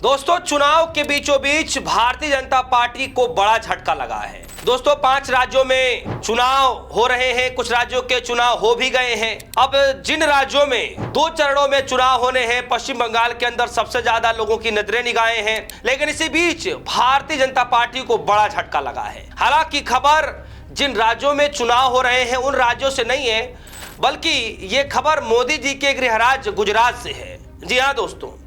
दोस्तों, चुनाव के बीचों बीच भारतीय जनता पार्टी को बड़ा झटका लगा है। दोस्तों, 5 राज्यों में चुनाव हो रहे हैं, कुछ राज्यों के चुनाव हो भी गए हैं। अब जिन राज्यों में 2 चरणों में चुनाव होने हैं, पश्चिम बंगाल के अंदर सबसे ज्यादा लोगों की नजरें निगाहें हैं, लेकिन इसी बीच भारतीय जनता पार्टी को बड़ा झटका लगा है। हालांकि खबर जिन राज्यों में चुनाव हो रहे हैं उन राज्यों से नहीं है, बल्कि ये खबर मोदी जी के गृह राज्य गुजरात से है। जी हाँ दोस्तों,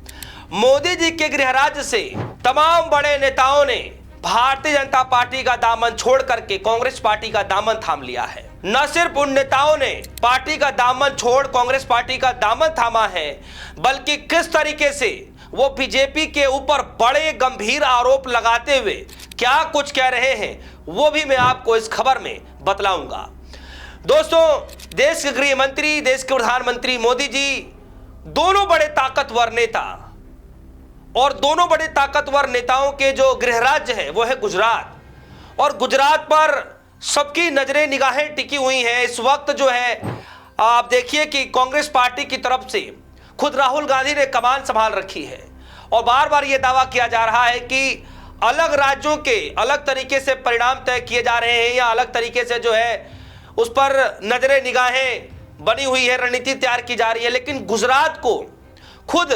मोदी जी के गृह राज्य से तमाम बड़े नेताओं ने भारतीय जनता पार्टी का दामन छोड़ करके कांग्रेस पार्टी का दामन थाम लिया है। न सिर्फ उन नेताओं ने पार्टी का दामन छोड़ कांग्रेस पार्टी का दामन थामा है, बल्कि किस तरीके से वो बीजेपी के ऊपर बड़े गंभीर आरोप लगाते हुए क्या कुछ कह रहे हैं, वो भी मैं आपको इस खबर में बतलाऊंगा। दोस्तों, देश के गृह मंत्री, देश के प्रधानमंत्री मोदी जी दोनों बड़े ताकतवर नेता, और दोनों बड़े ताकतवर नेताओं के जो गृह राज्य है वो है गुजरात, और गुजरात पर सबकी नजरें निगाहें टिकी हुई हैं। इस वक्त जो है आप देखिए कि कांग्रेस पार्टी की तरफ से खुद राहुल गांधी ने कमान संभाल रखी है, और बार बार ये दावा किया जा रहा है कि अलग राज्यों के अलग तरीके से परिणाम तय किए जा रहे हैं, या अलग तरीके से जो है उस पर नजरें निगाहें बनी हुई है, रणनीति तैयार की जा रही है। लेकिन गुजरात को खुद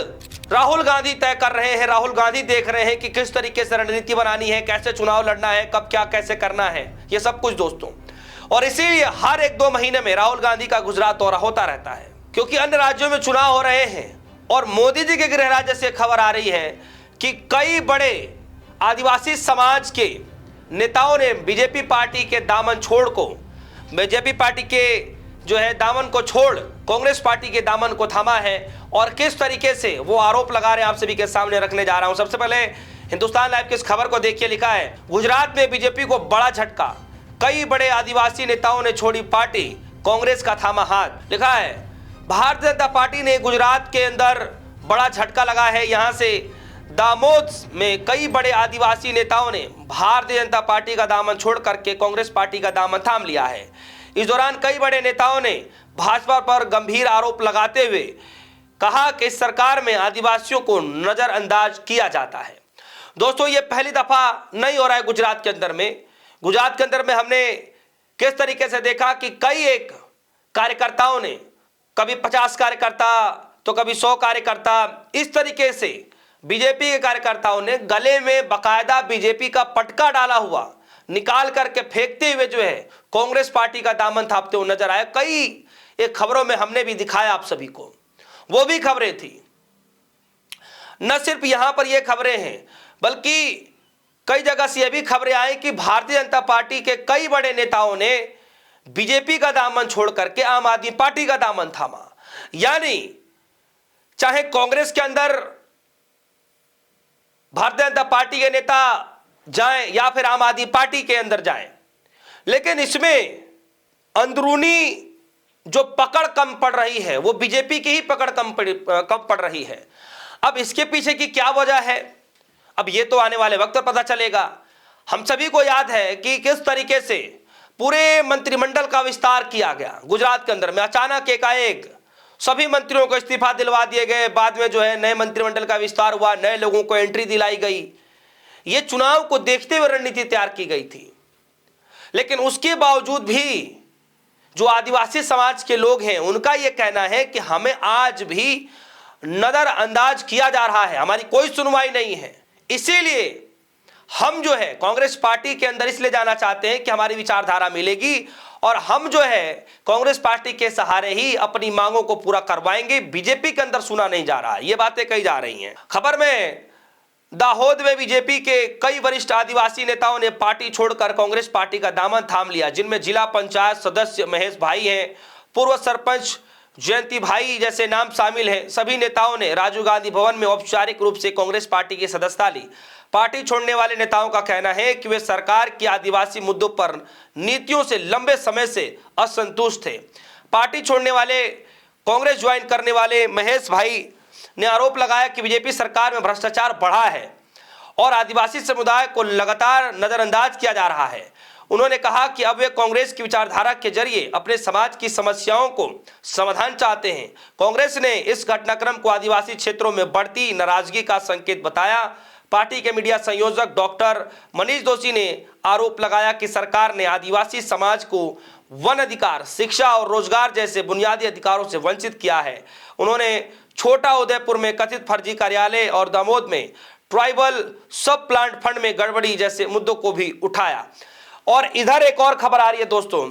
राहुल गांधी तय कर रहे हैं। राहुल गांधी देख रहे हैं कि किस तरीके से रणनीति बनानी है, कैसे चुनाव लड़ना है, कब क्या कैसे करना है, ये सब कुछ दोस्तों। और इसीलिए हर 1-2 महीने में राहुल गांधी का गुजरात दौरा होता रहता है, क्योंकि अन्य राज्यों में चुनाव हो रहे हैं। और मोदी जी के गृह राज्य से खबर आ रही है कि कई बड़े आदिवासी समाज के नेताओं ने बीजेपी पार्टी के दामन छोड़ को, बीजेपी पार्टी के जो है दामन को छोड़ कांग्रेस पार्टी के दामन को थामा है, और किस तरीके से वो आरोप लगा रहे हैं आप सभी के सामने रखने जा रहा हूं। सबसे पहले हिंदुस्तान लाइव की इस खबर को देखिए, लिखा है गुजरात में बीजेपी को बड़ा झटका, कई बड़े आदिवासी नेताओं ने छोड़ी पार्टी, कांग्रेस का थामा हाथ। लिखा है भारतीय जनता पार्टी ने गुजरात के अंदर बड़ा झटका लगा है। यहां से दामोद में कई बड़े आदिवासी नेताओं ने भारतीय जनता पार्टी का दामन छोड़ करके कांग्रेस पार्टी का दामन थाम लिया है। इस दौरान कई बड़े नेताओं ने भाजपा पर गंभीर आरोप लगाते हुए कहा कि इस सरकार में आदिवासियों को नजरअंदाज किया जाता है। दोस्तों, ये पहली दफा नहीं हो रहा है गुजरात के अंदर में। गुजरात के अंदर में हमने किस तरीके से देखा कि कई एक कार्यकर्ताओं ने, कभी 50 कार्यकर्ता तो कभी 100 कार्यकर्ता, इस तरीके से बीजेपी के कार्यकर्ताओं ने गले में बाकायदा बीजेपी का पटका डाला हुआ निकाल करके फेंकते हुए जो है कांग्रेस पार्टी का दामन थापते हुए नजर आए। कई एक खबरों में हमने भी दिखाया आप सभी को, वो भी खबरें थी। न सिर्फ यहां पर ये खबरें हैं, बल्कि कई जगह से ये भी खबरें आई कि भारतीय जनता पार्टी के कई बड़े नेताओं ने बीजेपी का दामन छोड़ करके आम आदमी पार्टी का दामन थामा। यानी चाहे कांग्रेस के अंदर भारतीय जनता पार्टी के नेता जाएं या फिर आम आदमी पार्टी के अंदर जाएं, लेकिन इसमें अंदरूनी जो पकड़ कम पड़ रही है वो बीजेपी की ही पकड़ कम पड़ रही है। अब इसके पीछे की क्या वजह है, अब ये तो आने वाले वक्त पर पता चलेगा। हम सभी को याद है कि किस तरीके से पूरे मंत्रिमंडल का विस्तार किया गया गुजरात के अंदर में। अचानक एकाएक सभी मंत्रियों को इस्तीफा दिलवा दिए गए, बाद में जो है नए मंत्रिमंडल का विस्तार हुआ, नए लोगों को एंट्री दिलाई गई। ये चुनाव को देखते हुए रणनीति तैयार की गई थी, लेकिन उसके बावजूद भी जो आदिवासी समाज के लोग हैं उनका यह कहना है कि हमें आज भी नजरअंदाज किया जा रहा है, हमारी कोई सुनवाई नहीं है। इसीलिए हम जो है कांग्रेस पार्टी के अंदर इसलिए जाना चाहते हैं कि हमारी विचारधारा मिलेगी, और हम जो है कांग्रेस पार्टी के सहारे ही अपनी मांगों को पूरा करवाएंगे। बीजेपी के अंदर सुना नहीं जा रहा, ये बातें कही जा रही हैं। खबर में दाहोद में बीजेपी के कई वरिष्ठ आदिवासी नेताओं ने पार्टी छोड़कर कांग्रेस पार्टी का दामन थाम लिया, जिनमें जिला पंचायत सदस्य महेश भाई हैं, पूर्व सरपंच जयंती भाई जैसे नाम शामिल हैं। सभी नेताओं ने राजीव गांधी भवन में औपचारिक रूप से कांग्रेस पार्टी की सदस्यता ली। पार्टी छोड़ने वाले नेताओं का कहना है कि वे सरकार की आदिवासी मुद्दों पर नीतियों से लंबे समय से असंतुष्ट थे। पार्टी छोड़ने वाले कांग्रेस ज्वाइन करने वाले महेश भाई ने आरोप लगाया कि बीजेपी सरकार में भ्रष्टाचार बढ़ा है और आदिवासी समुदाय को लगातार नजरअंदाज किया जा रहा है। उन्होंने कहा कि अब वे कांग्रेस की विचारधारा के जरिए अपने समाज की समस्याओं को समाधान चाहते हैं। कांग्रेस ने इस घटनाक्रम को आदिवासी क्षेत्रों में बढ़ती नाराजगी का संकेत बताया। पार्टी के मीडिया संयोजक डॉक्टर मनीष दोषी ने आरोप लगाया कि सरकार ने आदिवासी समाज को वन अधिकार, शिक्षा और रोजगार जैसे बुनियादी अधिकारों से वंचित किया है। उन्होंने छोटा उदयपुर में कथित फर्जी कार्यालय और दामोद में ट्राइबल सब प्लांट फंड में गड़बड़ी जैसे मुद्दों को भी उठाया। और इधर एक और खबर आ रही है दोस्तों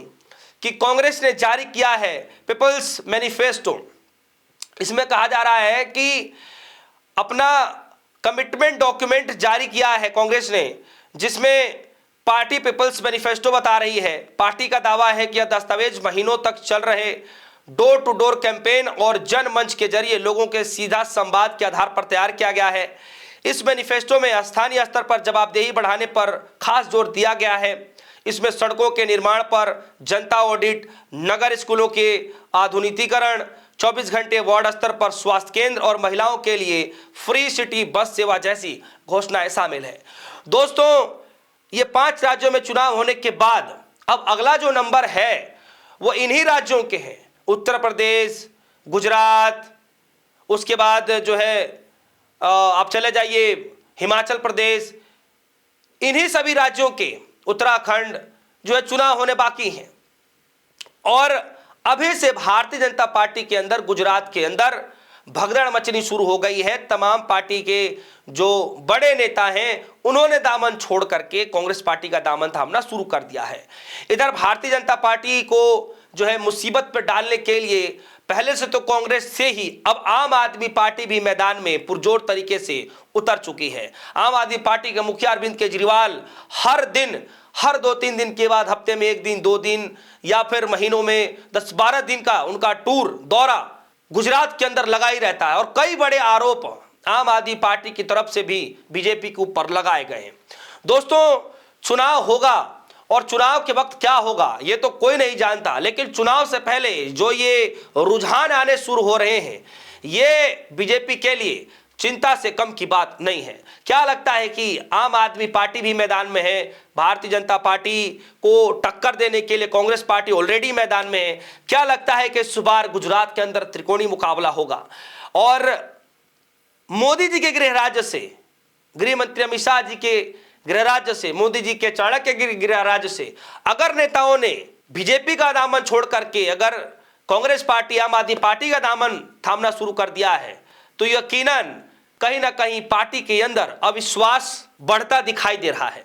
कि कांग्रेस ने जारी किया है पीपल्स मैनिफेस्टो। इसमें कहा जा रहा है कि अपना कमिटमेंट डॉक्यूमेंट जारी किया है कांग्रेस ने, जिसमें पार्टी पीपल्स मैनिफेस्टो बता रही है। पार्टी का दावा है कि यह दस्तावेज महीनों तक चल रहे डोर टू डोर कैंपेन और जनमंच के जरिए लोगों के सीधा संवाद के आधार पर तैयार किया गया है। इस मैनिफेस्टो में स्थानीय स्तर पर जवाबदेही बढ़ाने पर खास जोर दिया गया है। इसमें सड़कों के निर्माण पर जनता ऑडिट, नगर स्कूलों के आधुनिकीकरण, 24 घंटे वार्ड स्तर पर स्वास्थ्य केंद्र और महिलाओं के लिए फ्री सिटी बस सेवा जैसी घोषणाएं शामिल है। दोस्तों, ये 5 राज्यों में चुनाव होने के बाद अब अगला जो नंबर है वो इन्हीं राज्यों के हैं, उत्तर प्रदेश, गुजरात, उसके बाद जो है आप चले जाइए हिमाचल प्रदेश, इन्हीं सभी राज्यों के, उत्तराखंड जो है चुनाव होने बाकी हैं। और अभी से भारतीय जनता पार्टी के अंदर, गुजरात के अंदर भगदड़ मचनी शुरू हो गई है। तमाम पार्टी के जो बड़े नेता हैं उन्होंने दामन छोड़ करके कांग्रेस पार्टी का दामन थामना शुरू कर दिया है। इधर भारतीय जनता पार्टी को जो है मुसीबत पर डालने के लिए पहले से तो कांग्रेस से ही अब आम आदमी पार्टी भी मैदान में पुरजोर तरीके से उतर चुकी है। आम आदमी पार्टी के मुखिया अरविंद केजरीवाल हर दिन, हर 2-3 दिन के बाद, हफ्ते में 1 दिन, 2 दिन या फिर महीनों में 10-12 दिन का उनका टूर, दौरा गुजरात के अंदर लगा ही रहता है। और कई बड़े आरोप आम आदमी पार्टी की तरफ से भी बीजेपी के ऊपर लगाए गए हैं। दोस्तों, चुनाव होगा और चुनाव के वक्त क्या होगा ये तो कोई नहीं जानता, लेकिन चुनाव से पहले जो ये रुझान आने शुरू हो रहे हैं ये बीजेपी के लिए चिंता से कम की बात नहीं है। क्या लगता है कि आम आदमी पार्टी भी मैदान में है, भारतीय जनता पार्टी को टक्कर देने के लिए कांग्रेस पार्टी ऑलरेडी मैदान में है? क्या लगता है कि इस बार गुजरात के अंदर त्रिकोणीय मुकाबला होगा? और मोदी जी के गृह राज्य से, गृह मंत्री अमित शाह जी के गृह राज्य से, मोदी जी के चाणक्य गृह राज्य से अगर नेताओं ने बीजेपी का दामन छोड़ करके अगर कांग्रेस पार्टी, आम आदमी पार्टी का दामन थामना शुरू कर दिया है तो यकीनन कहीं ना कहीं पार्टी के अंदर अविश्वास बढ़ता दिखाई दे रहा है।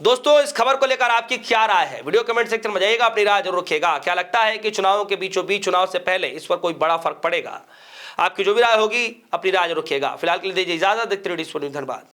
दोस्तों, इस खबर को लेकर आपकी क्या राय है? वीडियो कमेंट सेक्शन में जाइएगा, अपनी राय जरूर रखिएगा। क्या लगता है कि चुनावों के बीचों बीच, चुनाव से पहले इस पर कोई बड़ा फर्क पड़ेगा? आपकी जो भी राय होगी अपनी राय जरूर रखिएगा। फिलहाल के लिए दीजिए इजाजत, देखते रहिए। धन्यवाद।